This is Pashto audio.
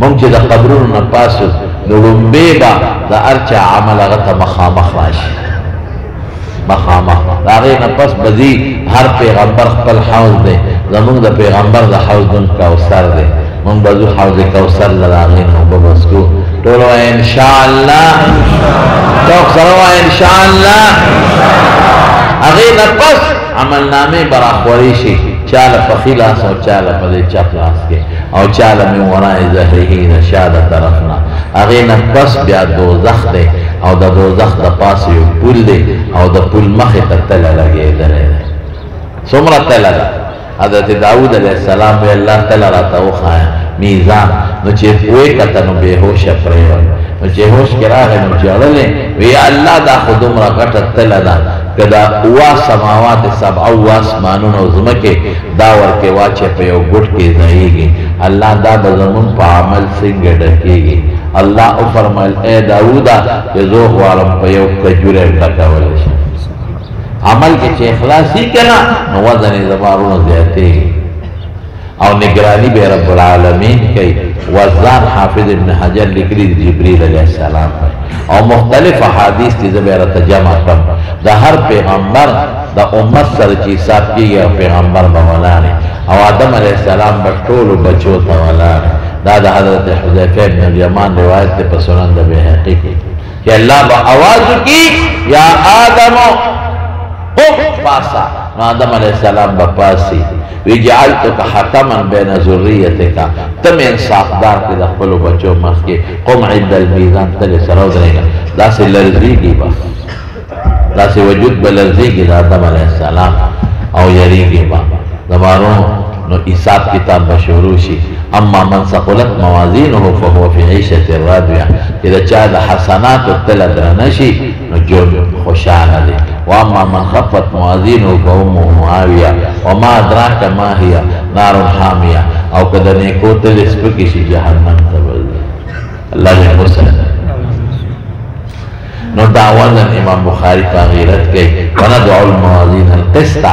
مونږ چې د قبرونو نه پاسو نو لومبې به د هر چا عمل هغه ته مخامخ راشي مخامخ د هغې نه پس به ځي هر پیغمبر خپل حوض دی زمونږ د پیغمبر د حوض نوم کوثر دی مونږ به ځو حوض کوثر له د هغې نه اوبه به څښو ټول وایه انشاءالله څوک سره وایه انشاءالله هغې نه پس عملنامې به راخورې شي چاله په ښي لاس او چاله په دې چپ لاس کې او چاله من ورای ظهره د شا د طرف نه هغې نه پس بیا دوزخ دی او د دوزخ د پاسه یو پول دی او د پول مخې ته تله لګېدلی دی څومره تله ده حضرت داود علیه السلام وی الله تله راته وښایه میزان نو چې ویې کته نو بېهوشه پرېوت نو چې هوش کې راغی نو ژړلې وی الله دا خو دومره غټه تله ده که دا اوه سماوات سبعه اوه اسمانونه او ځمکې دا ورکې واچې په یو ګوټ کې ځایږي الله دا به زمون په عمل څنګه ډکېږي الله وفرمیل ای داوده چې زه غواړم په یو کجورې ډکولی شي عمل کې چې اخلاصي که نه نو وزن یې زبارونه زیاتېږي او نگرانی به رب العالمین کوي وزان حافظ ابن حجر لیکلي د جبریل علیه السلام او مختلف احادیث دي زه به راته جمع کړم د هر پیغمبر د امت سره چې حساب کېږي او پیغمبر به ولاړ او آدم علیه السلام به ټولو بچو ته ولاړ دا د حضرت حذیفه ابن الیمان روایت دی په سنن د بیهقي کې چې الله به آواز وکړي یا آدم قم پاسا نو آدم علیه السلام به پاسي وی جعلتک حکما بین ذریتک تم انصافدار کې د خپلو بچو مخ کې قم عند المیزان تلې سره ودرېږه داسې لرزېږي به داسې وجود به لرزېږي د آدم علیه السلام او یریږي به زمانو نو حساب کتاب به شروع شي اما من ثقلت موازینه فهو فی عیشة راضیه چې د چا د حسناتو تله درنه شي نو ژوند خوشحاله دی واما من خفت موازینه فامه هاویه وما ادراک ما هي نار حامیه او که د نیکو تلې سپکې شي جهنم ته به ځي الله دې حسن نو دا وزن امام بخاری په غیرت کوي وندعو الموازین القسط